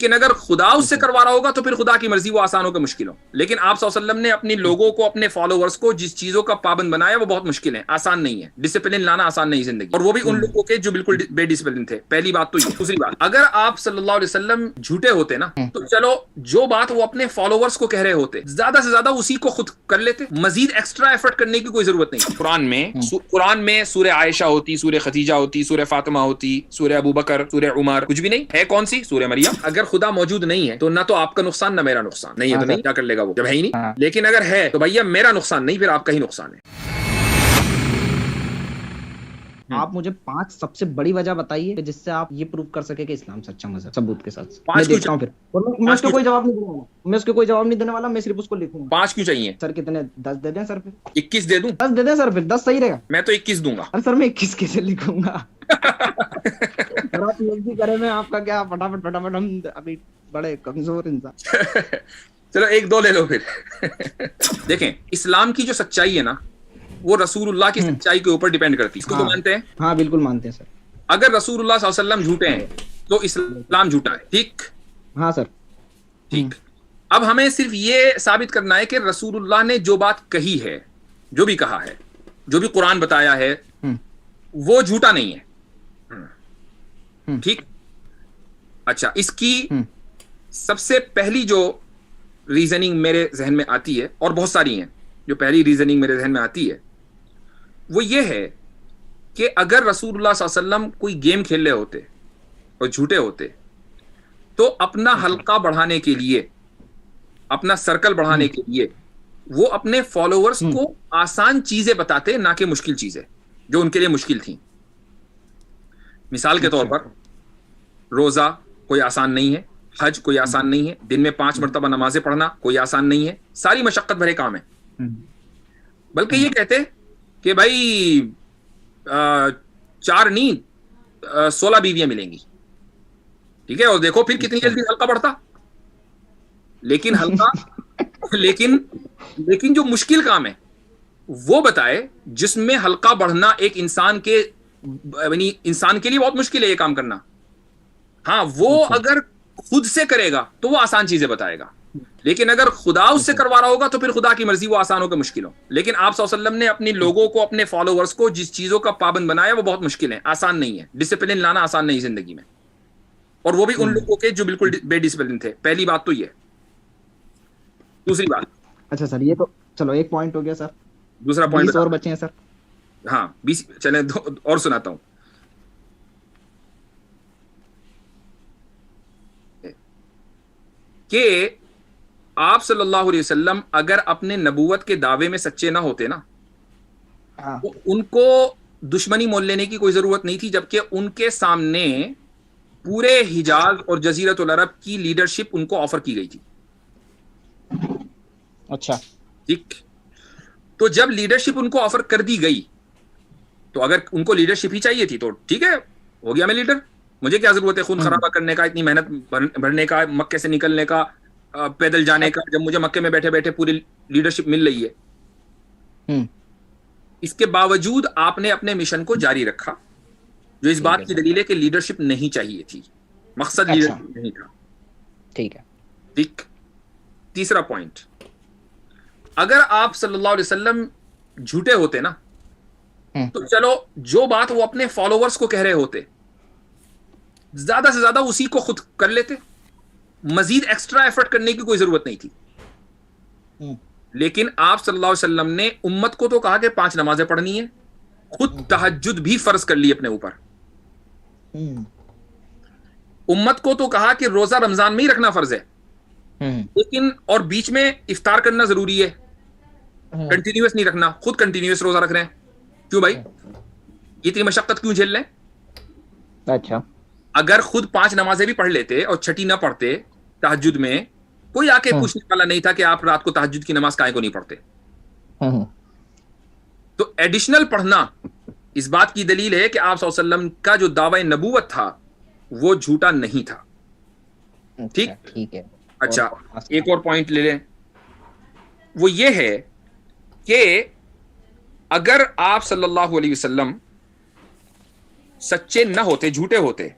لیکن اگر خدا اس سے کروا رہا ہوگا تو پھر خدا کی مرضی، وہ آسان ہو کہ مشکل ہو. لیکن آپ صلی اللہ علیہ وسلم نے اپنے لوگوں کو، اپنے فالوورز کو جس چیزوں کا پابند بنایا وہ بہت مشکل ہے، آسان نہیں ہے. ڈسپلن لانا آسان نہیں زندگی، اور وہ بھی ان لوگوں کے جو بالکل بے ڈسپلن تھے. پہلی بات تو یہ. دوسری بات، اگر آپ صلی اللہ علیہ وسلم جھوٹے ہوتے نا تو چلو جو بات وہ اپنے فالوورز کو کہہ رہے ہوتے زیادہ سے زیادہ اسی کو خود کر لیتے، مزید ایکسٹرا ایفرٹ کرنے کی کوئی ضرورت نہیں. قرآن میں سورہ عائشہ ہوتی، سورہ خدیجہ ہوتی، سورہ فاطمہ ہوتی، سورہ ابو بکر، سورہ عمر، کچھ بھی نہیں ہے. کون سی؟ سورہ مریم. اگر خدا موجود نہیں ہے تو نہ تو آپ کا نقصان نہ میرا نقصان. نہیں ہے تو نہیں، کیا کر لے گا وہ جب ہے ہی نہیں. لیکن اگر ہے تو بھیا میرا نقصان نہیں، پھر آپ کا ہی نقصان ہے. آپ مجھے 5 سب سے بڑی وجہ بتائیے جس سے آپ یہ پروف کر سکے کہ اسلام سچا مذہب، ثبوت کے ساتھ. میں دیکھتا ہوں، پھر میں اس کو کوئی جواب نہیں دوں گا. میں اس کو کوئی جواب نہیں دینے والا، میں صرف اس کو لکھوں گا. 5 کیوں چاہیے سر؟ کتنے؟ 10 دے دیں سر. پھر 21 دے دوں؟ 10 دے دیں سر. پھر 10 صحیح رہے گا. میں تو 21 دوں گا. سر میں 21 کیسے لکھوں گا؟ آپ جلدی کریں، میں آپ کا کیا فٹافٹ ہم ابھی بڑے کمزور انسان. چلو 1-2 لے لو پھر. دیکھیں، اسلام کی جو سچائی ہے نا وہ رسول اللہ کی سچائی کے اوپر ڈیپینڈ کرتی ہے. اس کو تو مانتے ہیں؟ ہاں بالکل مانتے ہیں سر. اگر رسول اللہ صلی اللہ علیہ وسلم جھوٹے ہیں تو اسلام جھوٹا ہے. ٹھیک؟ ہاں سر. ٹھیک. اب ہمیں صرف یہ ثابت کرنا ہے کہ رسول اللہ نے جو بات کہی ہے، جو بھی کہا ہے، جو بھی قرآن بتایا ہے وہ جھوٹا نہیں ہے. ٹھیک. اچھا، اس کی سب سے پہلی جو ریزننگ میرے ذہن میں آتی ہے، اور بہت ساری ہیں، جو پہلی ریزننگ میرے ذہن میں آتی ہے وہ یہ ہے کہ اگر رسول اللہ صلی اللہ علیہ وسلم کوئی گیم کھیل رہے ہوتے اور جھوٹے ہوتے تو اپنا حلقہ بڑھانے کے لیے، اپنا سرکل بڑھانے کے لیے وہ اپنے فالوورز کو آسان چیزیں بتاتے، نہ کہ مشکل چیزیں جو ان کے لیے مشکل تھیں. مثال کے طور پر روزہ کوئی آسان نہیں ہے، حج کوئی آسان نہیں ہے، دن میں 5 مرتبہ نمازیں پڑھنا کوئی آسان نہیں ہے، ساری مشقت بھرے کام ہے. بلکہ یہ کہتے کہ بھائی 4 نہیں 16 بیویاں ملیں گی. ٹھیک ہے، اور دیکھو پھر کتنی جلدی حلقہ بڑھتا. لیکن حلقہ لیکن جو مشکل کام ہے وہ بتائے، جس میں حلقہ بڑھنا ایک انسان کے یعنی انسان کے لیے بہت مشکل ہے یہ کام کرنا. ہاں وہ اگر خود سے کرے گا تو وہ آسان چیزیں بتائے گا، لیکن اگر خدا اس سے کروا رہا ہوگا تو پھر خدا کی مرضی، وہ آسان ہو کہ مشکل ہو. لیکن آپ صلی اللہ علیہ وسلم نے اپنے لوگوں کو، اپنے فالوورز کو جس چیزوں کا پابند بنایا وہ بہت مشکل ہے، آسان نہیں ہے. ڈسپلن لانا آسان نہیں زندگی میں، اور وہ بھی ان لوگوں کے جو بالکل بے ڈسپلن تھے. پہلی بات تو یہ. دوسری بات، اچھا سر، یہ تو چلو ایک پوائنٹ ہو گیا سر. دوسرا پوائنٹ 20 اور بچے ہیں سر. ہاں 20 چلیں اور سناتا ہوں. کہ آپ صلی اللہ علیہ وسلم اگر اپنے نبوت کے دعوے میں سچے نہ ہوتے نا تو ان کو دشمنی مول لینے کی کوئی ضرورت نہیں تھی، جبکہ ان کے سامنے پورے حجاز اور جزیرۃ العرب کی لیڈرشپ ان کو آفر کی گئی تھی. اچھا ٹھیک. تو جب لیڈرشپ ان کو آفر کر دی گئی تو اگر ان کو لیڈرشپ ہی چاہیے تھی تو ٹھیک ہے، ہو گیا میں لیڈر، مجھے کیا ضرورت ہے خون خرابہ کرنے کا، اتنی محنت بھرنے کا، مکے سے نکلنے کا، پیدل جانے کا، جب مجھے مکے میں بیٹھے بیٹھے پوری لیڈرشپ مل رہی ہے. اس کے باوجود آپ نے اپنے مشن کو جاری رکھا، جو اس بات کی دلیل ہے کہ لیڈرشپ نہیں چاہیے تھی، مقصد لیڈرشپ نہیں تھا. ٹھیک ہے. ٹھیک. تیسرا پوائنٹ، اگر آپ صلی اللہ علیہ وسلم جھوٹے ہوتے نا تو چلو جو بات وہ اپنے فالوورز کو کہہ رہے ہوتے زیادہ سے زیادہ اسی کو خود کر لیتے، مزید ایکسٹرا ایفرٹ کرنے کی کوئی ضرورت نہیں تھی. لیکن آپ صلی اللہ علیہ وسلم نے امت کو تو کہا کہ 5 نمازیں پڑھنی ہے، خود تہجد بھی فرض کر لی اپنے اوپر. امت کو تو کہا کہ روزہ رمضان میں ہی رکھنا فرض ہے، لیکن اور بیچ میں افطار کرنا ضروری ہے، کنٹینیوس نہیں رکھنا، خود کنٹینیوس روزہ رکھ رہے ہیں. کیوں بھائی اتنی مشقت کیوں جھیل لیں؟ اچھا، اگر خود 5 نمازیں بھی پڑھ لیتے اور چھٹی نہ پڑھتے تہجد میں، کوئی آ کے پوچھنے والا نہیں تھا کہ آپ رات کو تہجد کی نماز کائیں کو نہیں پڑھتے. تو ایڈیشنل پڑھنا اس بات کی دلیل ہے کہ آپ صلی اللہ علیہ وسلم کا جو دعوی نبوت تھا وہ جھوٹا نہیں تھا. ٹھیک ہے. اچھا ایک اور پوائنٹ لے لیں، وہ یہ ہے کہ اگر آپ صلی اللہ علیہ وسلم سچے نہ ہوتے، جھوٹے ہوتے،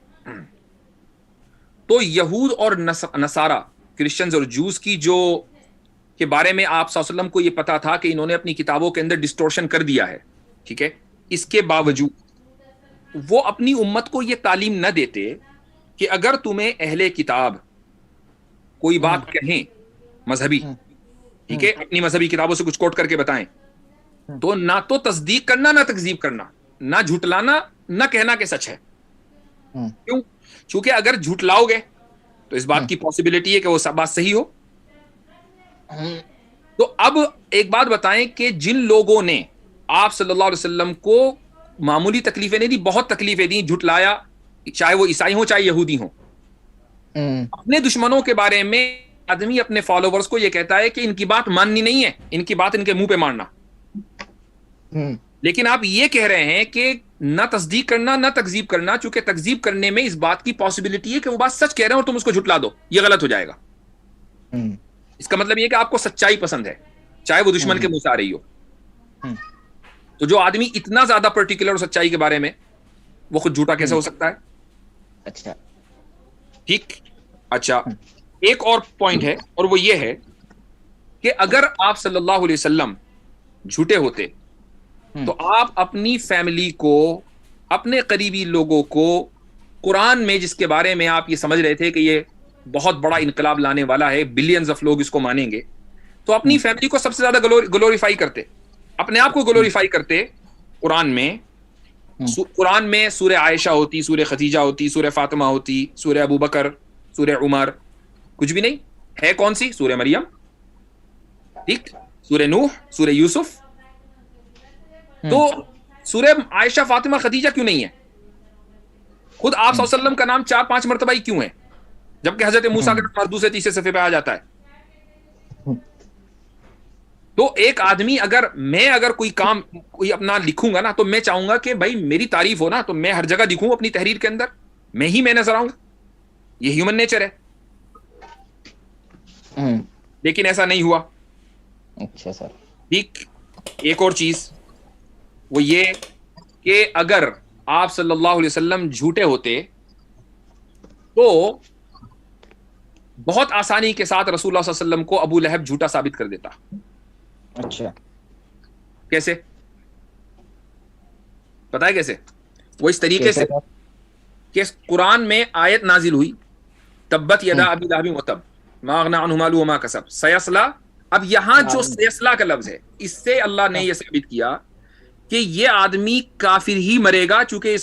تو یہود اور نصارہ کرسچنز اور جوز کی جو کے بارے میں آپ صلی اللہ علیہ وسلم کو یہ پتا تھا کہ انہوں نے اپنی کتابوں کے اندر ڈسٹورشن کر دیا ہے, ٹھیک ہے, اس کے باوجود وہ اپنی امت کو یہ تعلیم نہ دیتے کہ اگر تمہیں اہل کتاب کوئی بات کہیں مذہبی, ٹھیک ہے, اپنی مذہبی کتابوں سے کچھ کوٹ کر کے بتائیں, تو نہ تو تصدیق کرنا نہ تکذیب کرنا, نہ جھٹلانا نہ کہنا کہ سچ ہے. کیوں؟ چونکہ اگر جھٹلاؤ گے تو اس بات کی پاسبلٹی ہے کہ وہ بات صحیح ہو. تو اب ایک بات بتائیں کہ جن لوگوں نے آپ صلی اللہ علیہ وسلم کو معمولی تکلیفیں نہیں دی, بہت تکلیفیں دی, جھٹلایا, چاہے وہ عیسائی ہوں چاہے یہودی ہوں, اپنے دشمنوں کے بارے میں آدمی اپنے فالوورز کو یہ کہتا ہے کہ ان کی بات ماننی نہیں ہے, ان کی بات ان کے منہ پہ مارنا. لیکن آپ یہ کہہ رہے ہیں کہ نہ تصدیق کرنا نہ تکذیب کرنا, چونکہ تکذیب کرنے میں اس بات کی پاسبلٹی ہے کہ وہ بات سچ کہہ رہے ہیں اور تم اس کو جھٹلا دو, یہ غلط ہو جائے گا. اس کا مطلب یہ کہ آپ کو سچائی پسند ہے چاہے وہ دشمن کے منہ سے آ رہی ہو. تو جو آدمی اتنا زیادہ پرٹیکولر سچائی کے بارے میں, وہ خود جھوٹا کیسے ہو سکتا ہے؟ اچھا ٹھیک. اچھا, ایک اور پوائنٹ ہے, اور وہ یہ ہے کہ اگر آپ صلی اللہ علیہ وسلم جھوٹے ہوتے تو آپ اپنی فیملی کو, اپنے قریبی لوگوں کو قرآن میں جس کے بارے میں آپ یہ سمجھ رہے تھے کہ یہ بہت بڑا انقلاب لانے والا ہے, بلینز آف لوگ اس کو مانیں گے, تو اپنی فیملی کو سب سے زیادہ گلوریفائی کرتے, اپنے آپ کو گلوریفائی کرتے. قرآن میں سورہ عائشہ ہوتی, سورہ خدیجہ ہوتی, سورہ فاطمہ ہوتی, سورہ ابو بکر, سورہ عمر, کچھ بھی نہیں ہے. کون سی؟ سورہ مریم, ٹھیک, سورہ نوح, سورہ یوسف. تو سورہ عائشہ, فاطمہ, خدیجہ کیوں نہیں ہے؟ خود آپ صلی اللہ علیہ وسلم کا نام 4-5 مرتبہ ہی کیوں ہے, جبکہ حضرت موسیٰ کے مردو سے 30 صفحے پہ آ جاتا ہے؟ تو ایک آدمی اگر کوئی کام کوئی اپنا لکھوں گا نا, تو میں چاہوں گا کہ بھائی میری تعریف ہو نا, تو میں ہر جگہ دکھوں اپنی تحریر کے اندر, میں نظر آؤں. یہ ہیومن نیچر ہے. لیکن ایسا نہیں ہوا. اچھا سر. ٹھیک. ایک اور چیز وہ یہ کہ اگر آپ صلی اللہ علیہ وسلم جھوٹے ہوتے تو بہت آسانی کے ساتھ رسول اللہ صلی اللہ علیہ وسلم کو ابو لہب جھوٹا ثابت کر دیتا. اچھا, کیسے پتا ہے کیسے؟ وہ اس طریقے سے کہ قرآن میں آیت نازل ہوئی, تبت یدا ابی لہب وتب ما اغنی عنہ مالہ وما کسب سیصلی. اب یہاں جو سیصلی کا لفظ ہے, اس سے اللہ نے یہ ثابت کیا کہ یہ آدمی کافر ہی مرے گا, چونکہ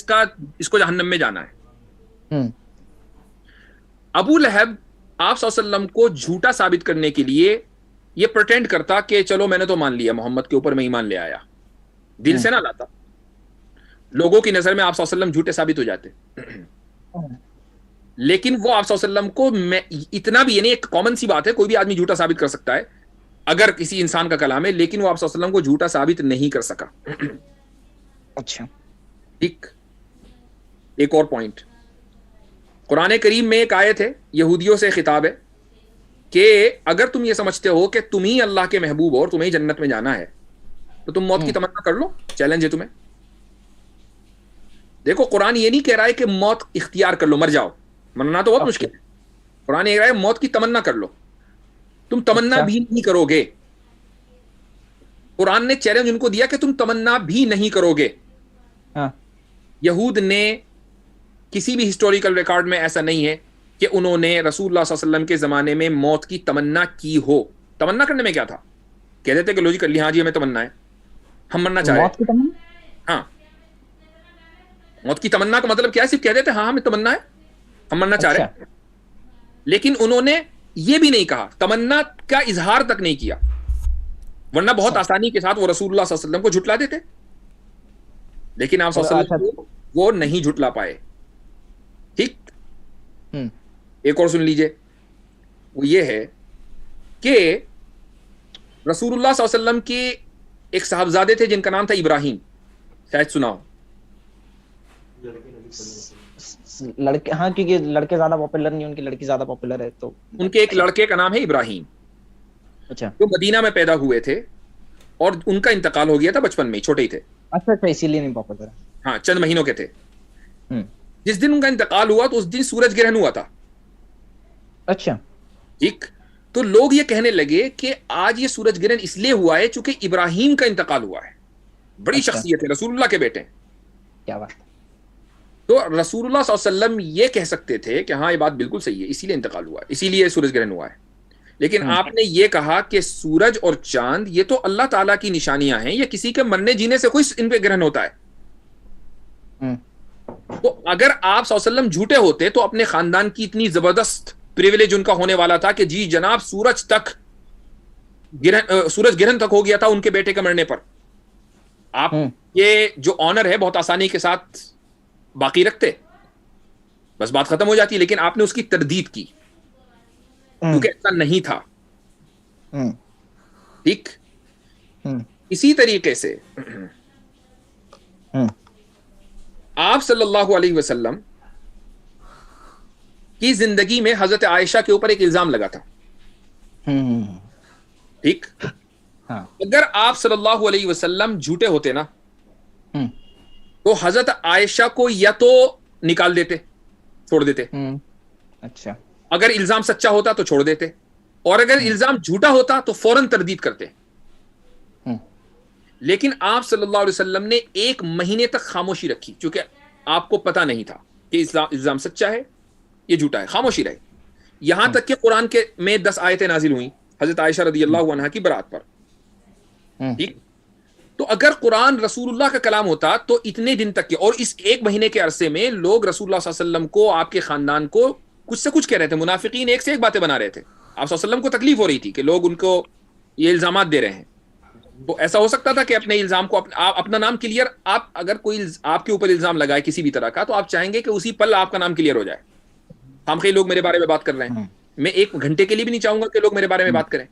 اس کو جہنم میں جانا ہے. ابو لہب آپ صلی اللہ علیہ وسلم کو جھوٹا ثابت کرنے کے لیے یہ پرٹینڈ کرتا کہ چلو میں نے تو مان لیا, محمد کے اوپر میں ایمان لے آیا, دل سے نہ لاتا. لوگوں کی نظر میں آپ صلی اللہ علیہ وسلم جھوٹے ثابت ہو جاتے. لیکن وہ آپ صلی اللہ علیہ وسلم کو اتنا بھی, یعنی ایک کامن سی بات ہے, کوئی بھی آدمی جھوٹا ثابت کر سکتا ہے اگر کسی انسان کا کلام ہے, لیکن وہ آپ صلی اللہ علیہ وسلم کو جھوٹا ثابت نہیں کر سکا. اچھا ٹھیک. ایک اور پوائنٹ, قرآن کریم میں ایک آیت ہے, یہودیوں سے خطاب ہے کہ اگر تم یہ سمجھتے ہو کہ تم ہی اللہ کے محبوب ہو اور تمہیں جنت میں جانا ہے, تو تم موت کی تمنا کر لو, چیلنج ہے تمہیں. دیکھو قرآن یہ نہیں کہہ رہا ہے کہ موت اختیار کر لو, مر جاؤ, مرنا تو بہت مشکل ہے. قرآن یہ کہہ رہا ہے موت کی تمنا کر لو. تم تمنا بھی نہیں کرو گے. قرآن نے چیلنج ان کو دیا کہ تم تمنا بھی نہیں کرو گے. یہود نے کسی بھی ہسٹوریکل ریکارڈ میں ایسا نہیں ہے کہ انہوں نے رسول اللہ صلی اللہ علیہ وسلم کے زمانے میں موت کی تمنا کی ہو. تمنا کرنے میں کیا تھا؟ کہہ دیتے کہ لو جی کر لی, ہاں جی ہمیں تمنا ہے, ہم مرنا چاہ رہے ہیں. ہاں, موت کی تمنا کا مطلب کیا ہے؟ صرف کہہ دیتے ہاں ہمیں تمنا ہے, ہم مرنا چاہ رہے ہیں. لیکن انہوں نے یہ بھی نہیں کہا, تمنا کا اظہار تک نہیں کیا, ورنہ بہت آسانی کے ساتھ وہ رسول اللہ صلی اللہ علیہ وسلم کو جھٹلا دیتے. لیکن آپ صلی اللہ علیہ وسلم کو وہ نہیں جھٹلا پائے. ٹھیک. ایک اور سن لیجئے, وہ یہ ہے کہ رسول اللہ صلی اللہ علیہ وسلم کے ایک صاحبزادے تھے جن کا نام تھا ابراہیم, شاید سناؤ. لڑکے, ہاں, کیونکہ لڑکے زیادہ پاپولر نہیں, ان کی لڑکی زیادہ پاپولر ہے. تو ان کے ایک لڑکے کا نام ہے ابراہیم. اچھا. جو مدینہ میں پیدا ہوئے تھے اور ان کا انتقال ہو گیا تھا بچپن میں, چھوٹے ہی تھے. اچھا, اسی لیے نہیں پاپولر. ہاں, چند مہینوں کے تھے. جس دن ان کا انتقال ہوا تو اس دن سورج گرہن ہوا تھا. اچھا ٹھیک. تو لوگ یہ کہنے لگے کہ آج یہ سورج گرہن اس لیے ہوا ہے چونکہ ابراہیم کا انتقال ہوا ہے, بڑی شخصیت ہے, رسول اللہ کے بیٹے ہیں. کیا بات. تو رسول اللہ صلی اللہ علیہ وسلم یہ کہہ سکتے تھے کہ ہاں یہ بات بالکل صحیح ہے, اسی لیے انتقال ہوا ہے, اسی لیے سورج گرہن ہوا ہے. لیکن آپ نے یہ کہا کہ سورج اور چاند یہ تو اللہ تعالیٰ کی نشانیاں ہیں, یہ کسی کے مرنے جینے سے کوئی ان پہ گرہن ہوتا ہے. تو اگر آپ صلی اللہ علیہ وسلم جھوٹے ہوتے تو اپنے خاندان کی اتنی زبردست پریویلیج ان کا ہونے والا تھا کہ جی جناب سورج گرہن تک ہو گیا تھا ان کے بیٹے کے مرنے پر. آپ یہ جو آنر ہے بہت آسانی کے ساتھ باقی رکھتے, بس بات ختم ہو جاتی. لیکن آپ نے اس کی تردید کی کیونکہ ایسا نہیں تھا. ٹھیک. اسی طریقے سے آپ صلی اللہ علیہ وسلم کی زندگی میں حضرت عائشہ کے اوپر ایک الزام لگا تھا. ٹھیک. اگر آپ صلی اللہ علیہ وسلم جھوٹے ہوتے نا تو حضرت عائشہ کو یا تو نکال دیتے, چھوڑ دیتے. اچھا. اگر الزام سچا ہوتا تو چھوڑ دیتے, اور اگر الزام جھوٹا ہوتا تو فوراً تردید کرتے. لیکن آپ صلی اللہ علیہ وسلم نے 1 مہینے تک خاموشی رکھی چونکہ آپ کو پتا نہیں تھا کہ الزام سچا ہے یہ جھوٹا ہے. خاموشی رہے یہاں تک کہ قرآن کے میں 10 آیتیں نازل ہوئیں حضرت عائشہ رضی اللہ عنہا کی برات پر. ٹھیک. تو اگر قرآن رسول اللہ کا کلام ہوتا تو اتنے دن تک کے, اور اس 1 مہینے کے عرصے میں لوگ رسول اللہ صلی اللہ علیہ وسلم کو, آپ کے خاندان کو کچھ سے کچھ کہہ رہے تھے. منافقین ایک سے ایک باتیں بنا رہے تھے. آپ صلی اللہ علیہ وسلم کو تکلیف ہو رہی تھی کہ لوگ ان کو یہ الزامات دے رہے ہیں. تو ایسا ہو سکتا تھا کہ اپنے الزام کو اپنا نام کلیئر, آپ اگر کوئی آپ کے اوپر الزام لگائے کسی بھی طرح کا تو آپ چاہیں گے کہ اسی پل آپ کا نام کلیئر ہو جائے. ہم کئی لوگ میرے بارے میں بات کر رہے ہیں, میں 1 گھنٹے کے لیے بھی نہیں چاہوں گا کہ لوگ میرے بارے میں بات کریں.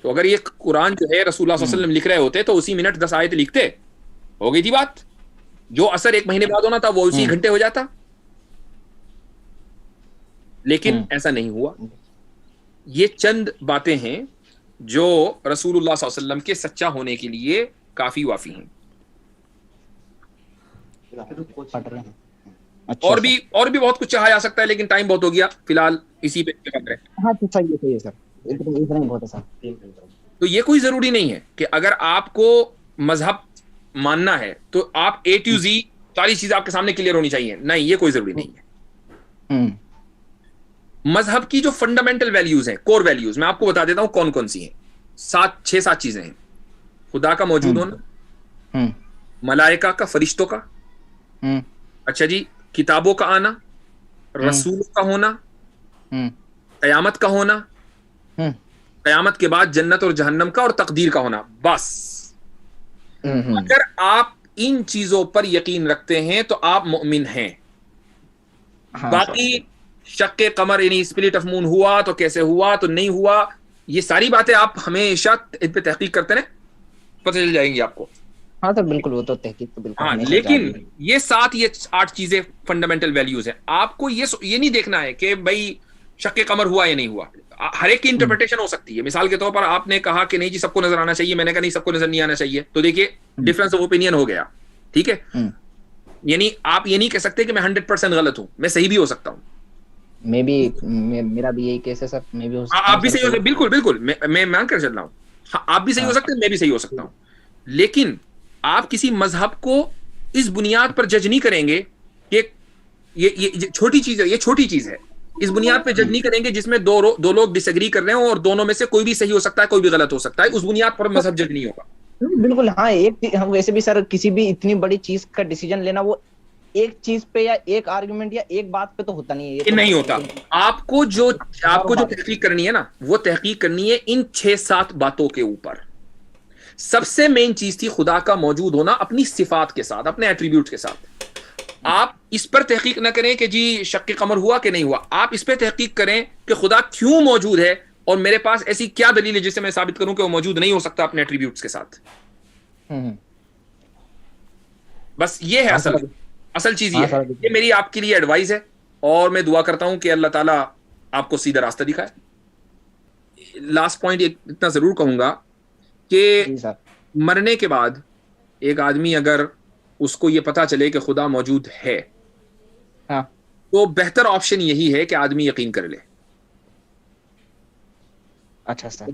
تو اگر یہ قرآن جو ہے رسول اللہ صلی اللہ علیہ وسلم لکھ رہے ہوتے تو اسی منٹ 10 آیت لکھتے, ہو گئی تھی بات. جو اثر 1 مہینے بعد ہونا تھا وہ اسی گھنٹے ہو جاتا. لیکن ایسا نہیں ہوا. یہ چند باتیں ہیں جو رسول اللہ صلی اللہ علیہ وسلم کے سچا ہونے کے لیے کافی وافی ہیں. اور بھی بہت کچھ چاہا جا سکتا ہے لیکن ٹائم بہت ہو گیا, فی الحال اسی پہ بات کریں. ہاں صحیح ہے سر, اتنا ہی بہت ہے سر. تو یہ کوئی ضروری نہیں ہے کہ اگر آپ کو مذہب ماننا ہے تو آپ A to Z ساری چیزیں آپ کے سامنے کلیئر ہونی چاہیے. نہیں, یہ کوئی ضروری نہیں ہے. مذہب کی جو فنڈامنٹل ویلیوز ہیں, کور ویلیوز, میں آپ کو بتا دیتا ہوں کون کون سی ہیں. 6-7 چیزیں ہیں. خدا کا موجود ہونا, ملائکہ کا, فرشتوں کا, اچھا جی, کتابوں کا آنا, رسول کا ہونا, قیامت کا ہونا, قیامت کے بعد جنت اور جہنم کا اور تقدیر کا ہونا. بس اگر آپ ان چیزوں پر یقین رکھتے ہیں تو آپ مؤمن ہیں. باقی شق قمر یعنی اسپلٹ آف مون ہوا تو کیسے ہوا تو نہیں ہوا, یہ ساری باتیں آپ ہمیشہ ان پہ تحقیق کرتے رہیں, پتہ چل جائیں گی آپ کو. ہاں سر بالکل, وہ تو تحقیق تو بالکل. ہاں لیکن یہ 8 چیزیں فنڈامنٹل ویلیوز ہیں. آپ کو یہ نہیں دیکھنا ہے کہ بھائی شق قمر ہوا یا نہیں ہوا. ہر ایک کی انٹرپریٹیشن ہو سکتی ہے. مثال کے طور پر آپ نے کہا کہ نہیں جی سب کو نظر آنا چاہیے, میں نے کہا نہیں سب کو نظر نہیں آنا چاہیے, تو دیکھیے ڈفرنس آف اوپینین ہو گیا. ٹھیک ہے, یعنی آپ یہ نہیں کہہ سکتے کہ میں 100% غلط ہوں, میں صحیح بھی ہو سکتا ہوں. میرا بھی یہی کیس ہے سر, میں بھی ہو سکتا ہوں. آپ بھی صحیح ہو سکتے, بالکل میں مان کر چل رہا ہوں. آپ بھی صحیح ہو سکتے ہیں, میں بھی صحیح ہو سکتا ہوں. لیکن آپ کسی مذہب کو اس بنیاد پر جج نہیں کریں گے کہ یہ چھوٹی چیز ہے, یہ چھوٹی چیز ہے, اس بنیاد پہ جج نہیں کریں گے جس میں دو لوگ ڈس ایگری کر رہے ہوں اور دونوں میں سے کوئی بھی صحیح ہو سکتا ہے کوئی بھی غلط ہو سکتا ہے, اس بنیاد پر مذہب جج نہیں ہوگا. بالکل. ہاں ویسے بھی سر کسی بھی اتنی بڑی چیز کا ڈیسیجن لینا وہ ایک چیز پہ یا ایک آرگومنٹ یا ایک بات پہ تو ہوتا نہیں ہے. نہیں ہوتا. آپ کو جو تحقیق کرنی ہے نا, وہ تحقیق کرنی ہے ان 6-7 باتوں کے اوپر. سب سے مین چیز تھی خدا کا موجود ہونا اپنی صفات کے ساتھ, اپنے ایٹریبیوٹ کے ساتھ. آپ اس پر تحقیق نہ کریں کہ جی شق قمر ہوا کہ نہیں ہوا, آپ اس پہ تحقیق کریں کہ خدا کیوں موجود ہے اور میرے پاس ایسی کیا دلیل ہے جس سے میں ثابت کروں کہ وہ موجود نہیں ہو سکتا اپنے ایٹریبیوٹس کے ساتھ. بس یہ ہے اصل چیز. یہ میری آپ کے لیے ایڈوائز ہے اور میں دعا کرتا ہوں کہ اللہ تعالیٰ آپ کو سیدھا راستہ دکھائے. لاسٹ پوائنٹ اتنا ضرور کہوں گا کہ مرنے کے بعد ایک آدمی اگر اس کو یہ پتا چلے کہ خدا موجود ہے تو بہتر آپشن یہی ہے کہ آدمی یقین کر لے. اچھا سر.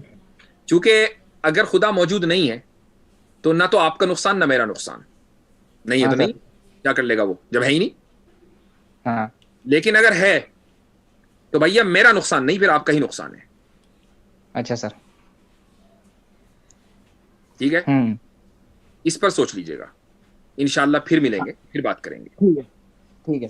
چونکہ اگر خدا موجود نہیں ہے تو نہ تو آپ کا نقصان نہ میرا نقصان. نہیں ہے تو نہیں, کیا کر لے گا وہ جب ہے ہی نہیں. ہاں لیکن اگر ہے تو بھیا میرا نقصان نہیں, پھر آپ کا ہی نقصان ہے. اچھا سر. ٹھیک ہے, اس پر سوچ لیجئے گا. انشاءاللہ پھر ملیں گے, پھر بات کریں گے. ٹھیک ہے ٹھیک ہے.